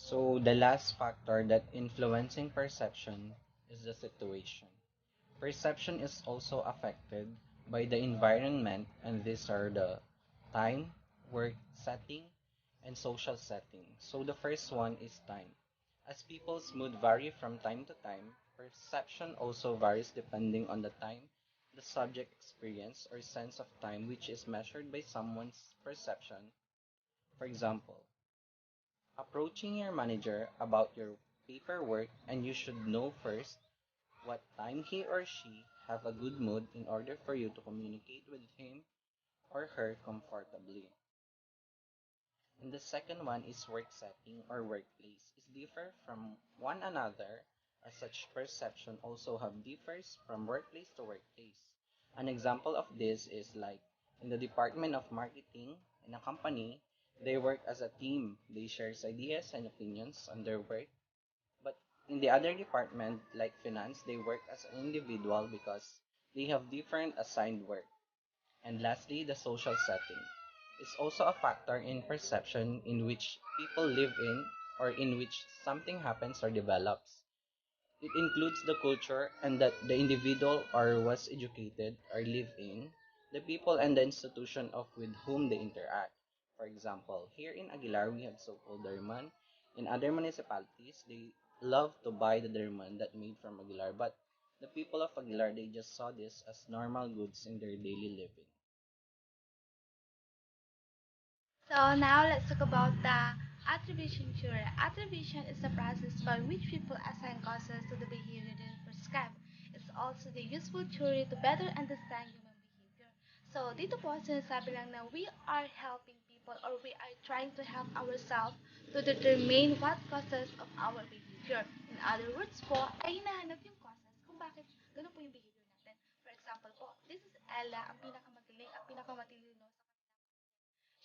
So the last factor that influencing perception is the situation. Perception is also affected by the environment, and these are the time, work setting, and social setting. So the first one is time. As people's mood vary from time to time, perception also varies depending on the time the subject experience or sense of time which is measured by someone's perception. For example, approaching your manager about your paperwork, and you should know first what time he or she have a good mood in order for you to communicate with him or her comfortably. And the second one is work setting or workplace is differ from one another, as such perception also have differs from workplace to workplace. An example of this is like in the department of marketing in a company, they work as a team. They share ideas and opinions on their work. But in the other department, like finance, they work as an individual because they have different assigned work. And lastly, the social setting is also a factor in perception in which people live in or in which something happens or develops. It includes the culture and that the individual or was educated or live in, the people and the institution of with whom they interact. For example, here in Aguilar we have so-called Derman. In other municipalities, they love to buy the Derman that made from Aguilar, but the people of Aguilar they just saw this as normal goods in their daily living. So now let's talk about the attribution theory. Attribution is the process by which people assign causes to the behavior they prescribe. It's also the useful theory to better understand human behavior. So dito po sinasabi lang na we are helping people or we are trying to help ourselves to determine what causes of our behavior. In other words po, ay hinahanap yung causes kung bakit ganun po yung behavior natin. For example po, this is Ella, ang pinakamagaling, ang pinakamatalino sa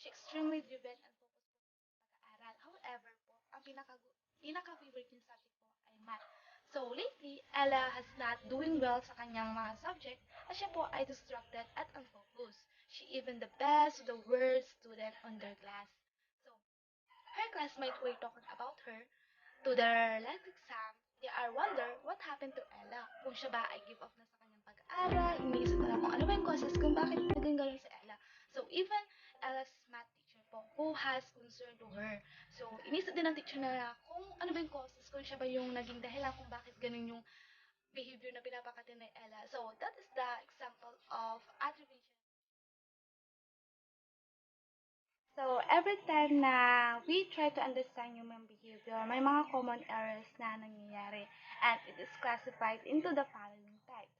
She extremely driven and focused po sa pag-aaral. However po, ang pinaka-favorite niyang subject po ay math. So lately, Ella has not doing well sa kanyang mga subject at siya po ay distracted at unfocused. She even the best, the worst student on their class. So, her classmates were talking about her to their last exam. They are wonder what happened to Ella. Kung siya ba ay give up na sa kanyang pag-aaral, iniisip na lang kung ano ba yung causes kung bakit naging ganun si Ella. So even Ella's math teacher po, who has concern to her. So inisip din ng teacher na kung ano ba yung causes, kung siya ba yung naging dahilan kung bakit ganun yung behavior na pinapakita ni Ella. So that is the example of attribution. So, every time na we try to understand human behavior, may mga common errors na nangyayari and it is classified into the following types.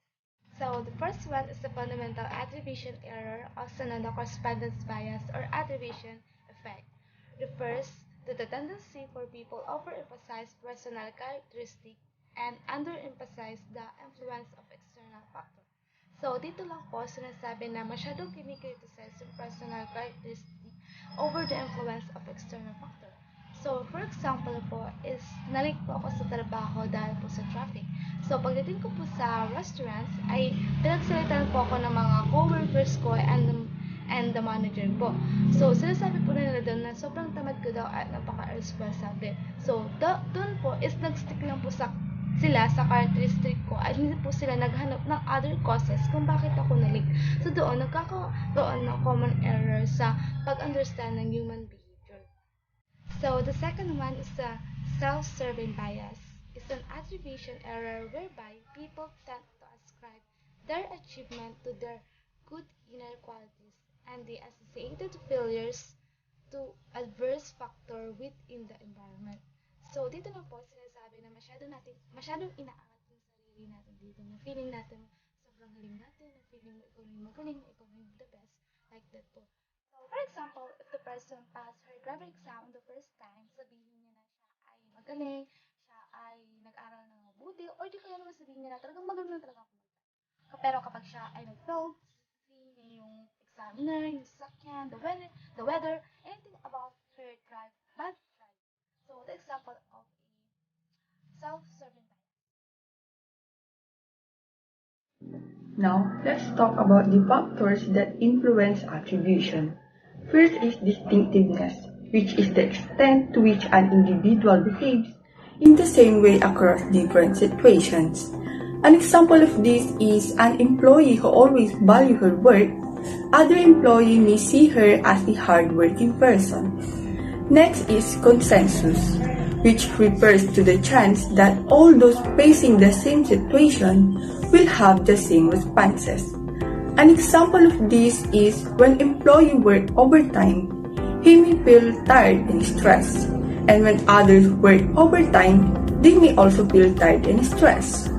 So, the first one is the fundamental attribution error, also known as correspondence bias or attribution effect. Refers to the tendency for people overemphasize personal characteristics and underemphasize the influence of external factors. So, dito lang po sinasabi na masyadong kinikriticize yung personal characteristic over the influence of external factor. So, for example po, is nalate po ako sa trabaho dahil po sa traffic. So, pagdating ko po sa restaurants, ay pinagsalitan po ako ng mga coworkers ko and the manager po. So, sinasabi po nila doon na sobrang tamad ko daw at napaka-irresponsible. So, doon po is nag-stick lang po sila sa characteristic ko at hindi po sila naghanap ng other causes kung bakit ako na-late. So, doon nagkakaroon ng common error sa pag-understand ng human behavior. So the second one is the self-serving bias. It's an attribution error whereby people tend to ascribe their achievement to their good inner qualities and the associated failures to adverse factor within the environment. So dito na po sinasabi na masyadong inaangat yung sarili natin dito na feeling natin sobrang galing natin, na feeling mo ikaw na yung magaling, ikaw na yung the best, like that po. So, for example, if the person passed her driver exam on the first time, sabihin niya na siya ay magaling, siya ay nag-aral ng mabuti, or di kaya naman sabihin niya na talagang magaling na talaga ako mag Pero kapag siya ay nag-fail, sasabihin niya yung examiner, yung sasakyan, the weather, anything about her drive, bad drive. So, the example of a self-serving bias. Now, let's talk about the factors that influence attribution. First is distinctiveness. which is the extent to which an individual behaves in the same way across different situations. An example of this is an employee who always values her work. Other employee may see her as a hardworking person. Next is consensus, which refers to the chance that all those facing the same situation will have the same responses. An example of this is when employee work overtime, he may feel tired and stressed, and when others work overtime, they may also feel tired and stressed.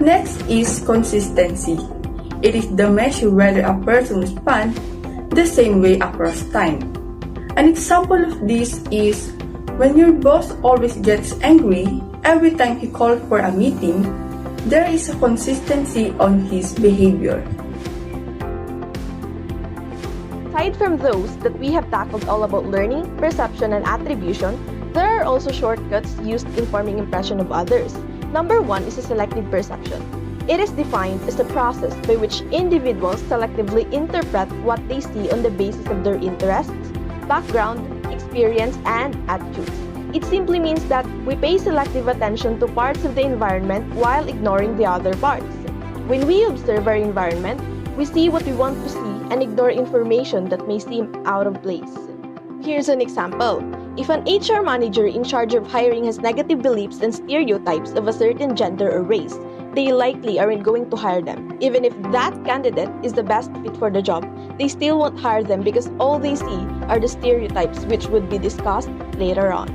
Next is consistency. It is the measure whether a person responds the same way across time. An example of this is when your boss always gets angry every time he calls for a meeting, there is a consistency on his behavior. Aside from those that we have tackled all about learning, perception, and attribution, there are also shortcuts used in forming impression of others. Number 1 is a selective perception. It is defined as the process by which individuals selectively interpret what they see on the basis of their interests, background, experience, and attitudes. It simply means that we pay selective attention to parts of the environment while ignoring the other parts. When we observe our environment, we see what we want to see and ignore information that may seem out of place. Here's an example. If an HR manager in charge of hiring has negative beliefs and stereotypes of a certain gender or race, they likely aren't going to hire them. Even if that candidate is the best fit for the job, they still won't hire them because all they see are the stereotypes which would be discussed later on.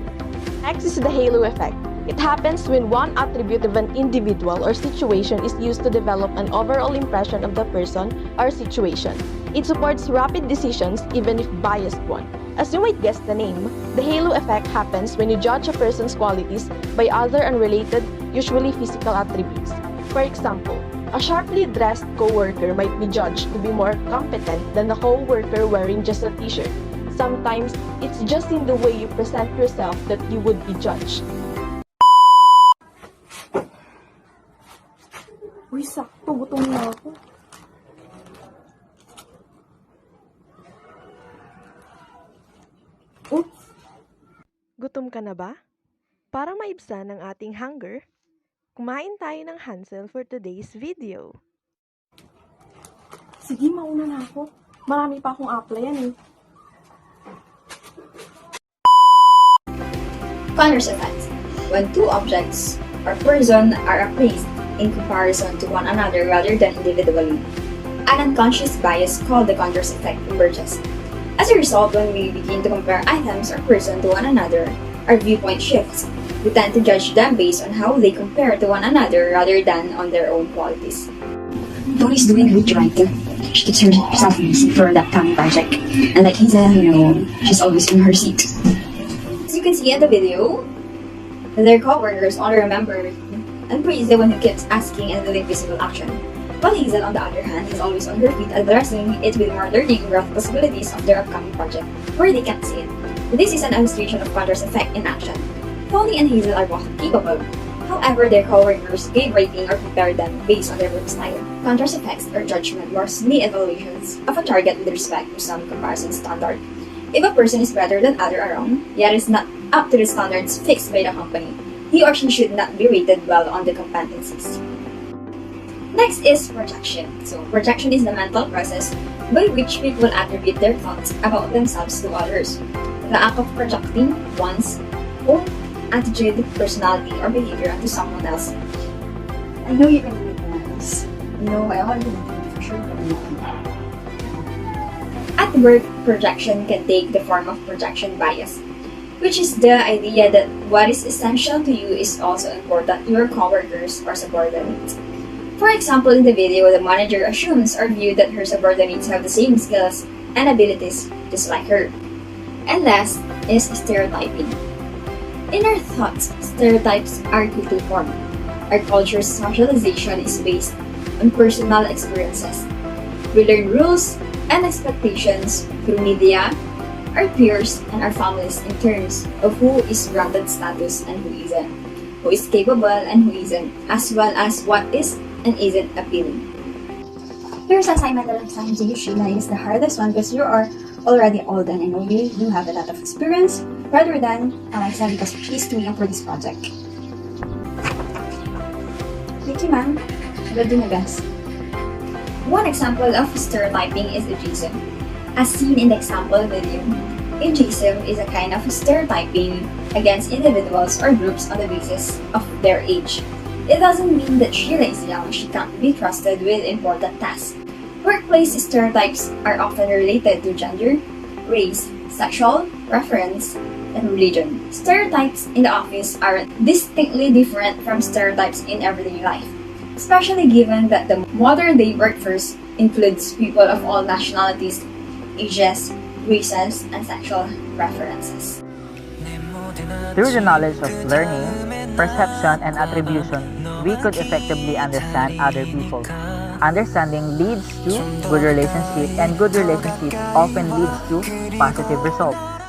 Next is the halo effect. It happens when one attribute of an individual or situation is used to develop an overall impression of the person or situation. It supports rapid decisions even if biased one. As you might guess the name, the halo effect happens when you judge a person's qualities by other unrelated, usually physical attributes. For example, a sharply dressed co-worker might be judged to be more competent than a co-worker wearing just a t-shirt. Sometimes, it's just in the way you present yourself that you would be judged. Uy, sakto. Gutom na ako. Oops! Gutom ka na ba? Para maibsan ang ating hunger, kumain tayo ng Hansel for today's video. Sige, mauna na ako. Marami pa akong applyan eh. Contrast effect. When two objects or person are appraised in comparison to one another rather than individually, an unconscious bias called the contrast effect emerges. As a result, when we begin to compare items or person to one another, our viewpoint shifts. We tend to judge them based on how they compare to one another rather than on their own qualities. Tony's doing great, right? She keeps herself busy for that coming project. And like Hazel, she's always in her seat. As you can see in the video, their co-workers only remember and praise the one who keeps asking and doing visible action. While Hazel, on the other hand, is always on her feet addressing it with more learning and growth possibilities of their upcoming project, where they can't see it. This is an illustration of contrast effect in action. Tony and Hazel are both capable. However, their co-workers gave rating or compared them based on their work style. Contrast effects or judgment mostly evaluations of a target with respect to some comparison standard. If a person is better than other around, yet is not up to the standards fixed by the company, he or she should not be rated well on the competencies. Next is projection. So, projection is the mental process by which people attribute their thoughts about themselves to others. The act of projecting one's own attitude, personality, or behavior onto someone else. I know you can do this. I already know for sure. At work, projection can take the form of projection bias, which is the idea that what is essential to you is also important to your coworkers or subordinates. For example, in the video, the manager assumes or views that her subordinates have the same skills and abilities just like her. And last is stereotyping. In our thoughts, stereotypes are quickly formed. Our culture's socialization is based on personal experiences. We learn rules and expectations through media, our peers, and our families in terms of who is granted status and who isn't, who is capable and who isn't, as well as what is and isn't appealing. Here's assignment that I'm assigned to you, Sheila, is the hardest one because you are already all done and we do have a lot of experience rather than Alexa because she's too young for this project. Thank you, ma'am. We'll do my best. One example of stereotyping is ageism. As seen in the example video, ageism is a kind of stereotyping against individuals or groups on the basis of their age. It doesn't mean that she is young, she can't be trusted with important tasks. Workplace stereotypes are often related to gender, race, sexual preference, and religion. Stereotypes in the office are distinctly different from stereotypes in everyday life, especially given that the modern-day workforce includes people of all nationalities, ages, races, and sexual preferences. Through the knowledge of learning, perception, and attribution, we could effectively understand other people. Understanding leads to good relationship, and good relationship often leads to positive results.